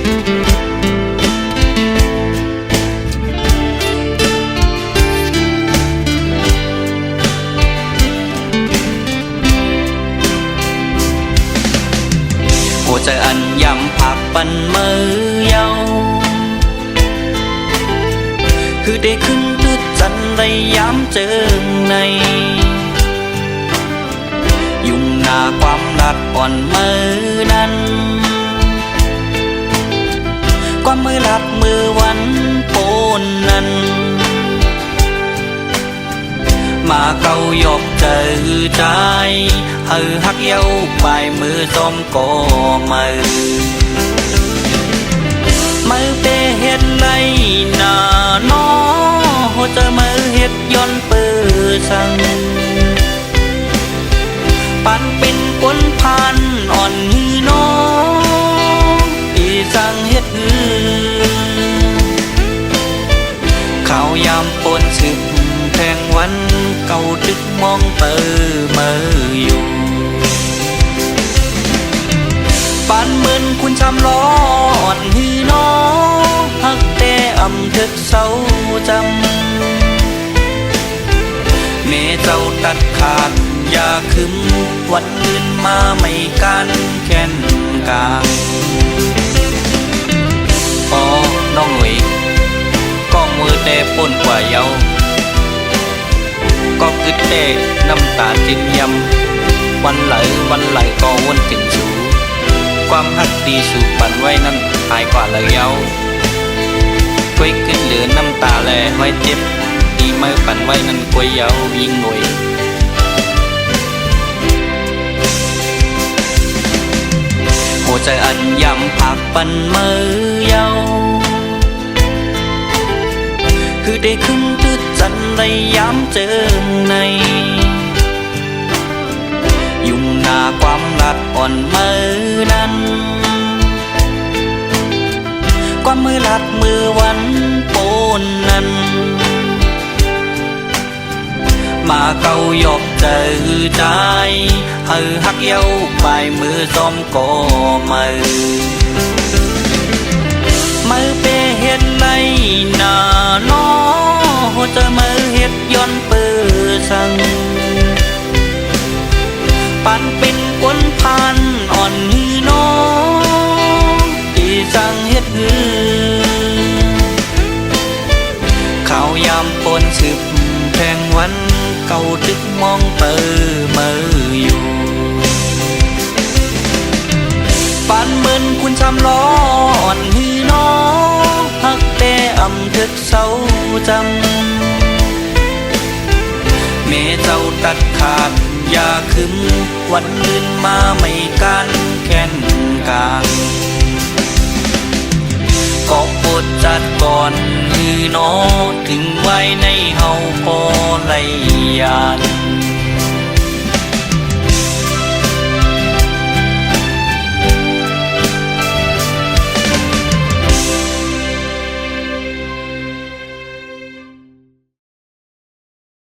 หัวใจอันยำผักปันมือเยาคือได้ขึ้นตึกจันได้ย้ำเจอในยุ่งหน้าความรักอ่อนมือนั้นความมือรักมือวันโปนนั้นมาเกาหยอกเจอใจหักเย้าปลายมือส้มก่อมือเปเฮ็ดไรหน้าน้อหัวใจมือเฮ็ดย้อนปือสั่งปันเป็นคนพันอ่อนหือน้องอีสั่งเฮ็ดข้าวยามปนสึกแทงวันเก่าดึกมองเตอมืออยู่ปานเหมือนคุณชำล้ออ่อนหือน้องหักแต่อำทึกเศร้าจำเมเจ้าตัดขาดอย่าคืมวันอื่นมาไม่กันแค้นกาอ๋อน้องหนุ่ยก็มือแต่ป่นกว่าเยาก็กึดแต่น้ำตาจิ้นยำวันไหลก็วนถึงสูความหักดีสู่ปันไว้นั้นหายกว่าเลยเยาก้อยขึ้นเหลือน้ำตาแลไว้เจ็บดีเมื่อปันไว้นั้นก้อยเยายิ่งหน่วยหัวใจอันยำผักปันมือเยาคือได้ขึ้นตึกจันได้ย้ำเจอในยุ่งหน้าความรักอ่อนมือนั้นความมือรักมือวันโปนนั้นมาเกาหยอกเจอใจหักเย้าปลายมือซ้อมก่อมือเปเฮ็ดไรหน้าน้อหัวใจมือเฮ็ดย้อนปือสั่งปันเป็นคนพันอ่อนหือน้องที่สั่งเฮ็ดข้าวยามปนสึบแทงวันเก่าดึกมองเตอมืออยู่ปานเหมือนคุณชำล้ออ่อนหือน้องหักแต่อำทึกเศร้าจำเมเจ้าตัดขาดอย่าคืมวันอื่นมาไม่กันแค้นกางก็โปรดจัดก่อนหือน้อถึงไว้ในเฮาพอไหลยาน